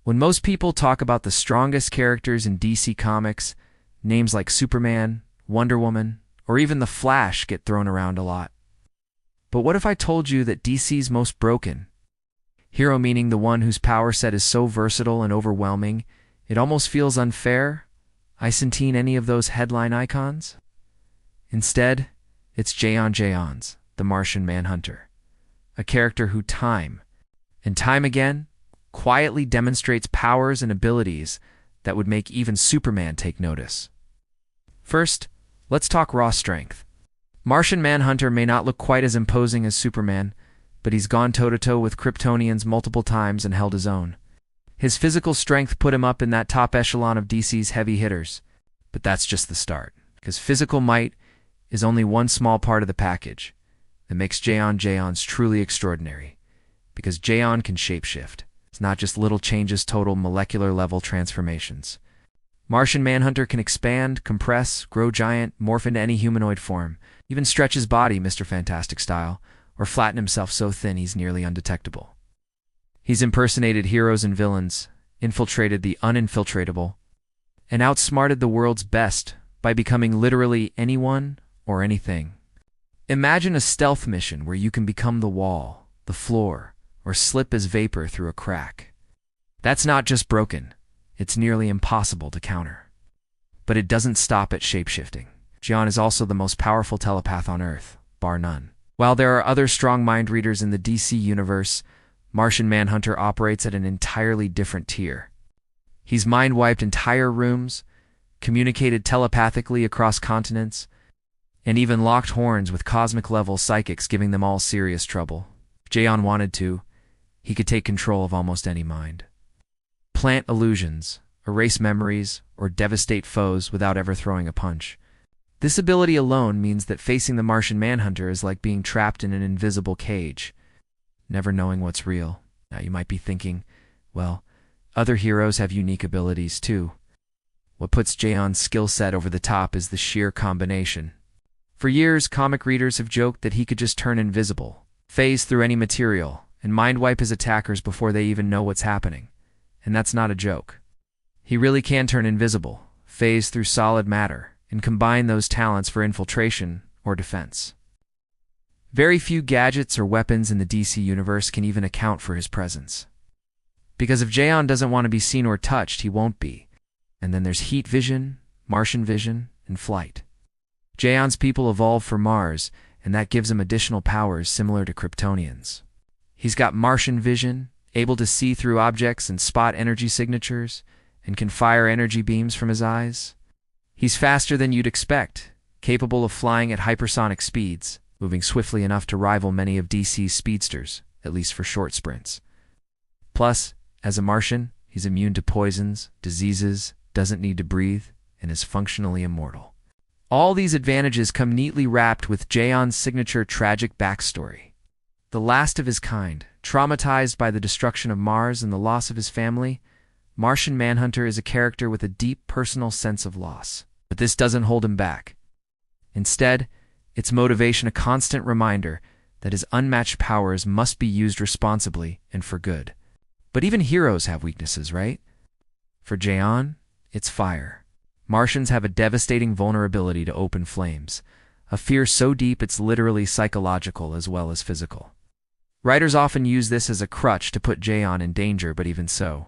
When most people talk about the strongest characters in DC Comics, names like Superman, Wonder Woman, or even The Flash get thrown around a lot. But what if I told you that DC's most broken hero, meaning the one whose power set is so versatile and overwhelming, it almost feels unfair, isn't any of those headline icons? Instead, it's J'onn, the Martian Manhunter, a character who time and time again quietly demonstrates powers and abilities that would make even Superman take notice. First, let's talk raw strength. Martian Manhunter may not look quite as imposing as Superman, but he's gone toe-to-toe with Kryptonians multiple times and held his own. His physical strength put him up in that top echelon of DC's heavy hitters. But that's just the start, because physical might is only one small part of the package that makes J'onn's truly extraordinary, because J'onn can shapeshift. It's not just little changes, total molecular-level transformations. Martian Manhunter can expand, compress, grow giant, morph into any humanoid form, even stretch his body Mr. Fantastic style, or flatten himself so thin he's nearly undetectable. He's impersonated heroes and villains, infiltrated the uninfiltratable, and outsmarted the world's best by becoming literally anyone or anything. Imagine a stealth mission where you can become the wall, the floor, or slip as vapor through a crack. That's not just broken, it's nearly impossible to counter. But it doesn't stop at shapeshifting. J'onn is also the most powerful telepath on Earth, bar none. While there are other strong mind readers in the DC universe, Martian Manhunter operates at an entirely different tier. He's mind-wiped entire rooms, communicated telepathically across continents, and even locked horns with cosmic-level psychics, giving them all serious trouble. If J'onn wanted to, he could take control of almost any mind. Plant illusions, erase memories, or devastate foes without ever throwing a punch. This ability alone means that facing the Martian Manhunter is like being trapped in an invisible cage, never knowing what's real. Now you might be thinking, well, other heroes have unique abilities too. What puts J'onn's skill set over the top is the sheer combination. For years, comic readers have joked that he could just turn invisible, phase through any material, and mind-wipe his attackers before they even know what's happening. And that's not a joke. He really can turn invisible, phase through solid matter, and combine those talents for infiltration or defense. Very few gadgets or weapons in the DC universe can even account for his presence. Because if J'onn doesn't want to be seen or touched, he won't be. And then there's heat vision, Martian vision, and flight. J'onn's people evolved for Mars, and that gives him additional powers similar to Kryptonians. He's got Martian vision, able to see through objects and spot energy signatures, and can fire energy beams from his eyes. He's faster than you'd expect, capable of flying at hypersonic speeds, moving swiftly enough to rival many of DC's speedsters, at least for short sprints. Plus, as a Martian, he's immune to poisons, diseases, doesn't need to breathe, and is functionally immortal. All these advantages come neatly wrapped with J'onn's signature tragic backstory. The last of his kind, traumatized by the destruction of Mars and the loss of his family, Martian Manhunter is a character with a deep personal sense of loss. But this doesn't hold him back. Instead, its motivation a constant reminder that his unmatched powers must be used responsibly and for good. But even heroes have weaknesses, right? For J'onn, it's fire. Martians have a devastating vulnerability to open flames, a fear so deep it's literally psychological as well as physical. Writers often use this as a crutch to put J'onn in danger, but even so,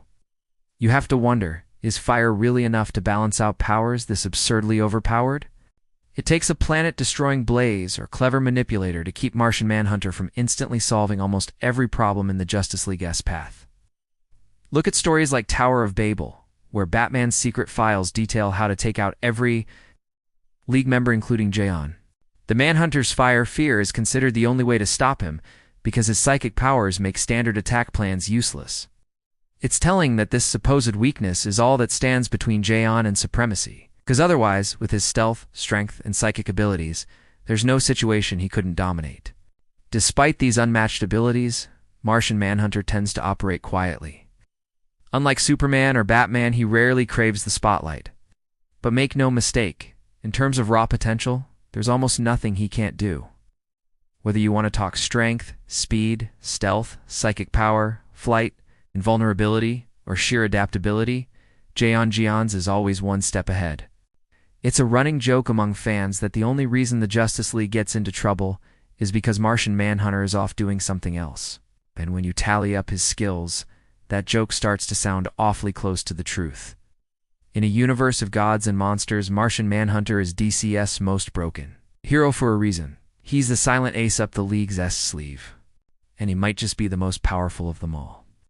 you have to wonder, is fire really enough to balance out powers this absurdly overpowered? It takes a planet-destroying blaze or clever manipulator to keep Martian Manhunter from instantly solving almost every problem in the Justice League-esque path. Look at stories like Tower of Babel, where Batman's secret files detail how to take out every League member, including J'onn. The Manhunter's fire fear is considered the only way to stop him because his psychic powers make standard attack plans useless. It's telling that this supposed weakness is all that stands between J'onn and supremacy, because otherwise, with his stealth, strength, and psychic abilities, there's no situation he couldn't dominate. Despite these unmatched abilities, Martian Manhunter tends to operate quietly. Unlike Superman or Batman, he rarely craves the spotlight. But make no mistake, in terms of raw potential, there's almost nothing he can't do. Whether you want to talk strength, speed, stealth, psychic power, flight, invulnerability, or sheer adaptability, Jaeon Jeon's is always one step ahead. It's a running joke among fans that the only reason the Justice League gets into trouble is because Martian Manhunter is off doing something else. And when you tally up his skills, that joke starts to sound awfully close to the truth. In a universe of gods and monsters, Martian Manhunter is DC's most broken hero for a reason. He's the silent ace up the League's S sleeve, and he might just be the most powerful of them all.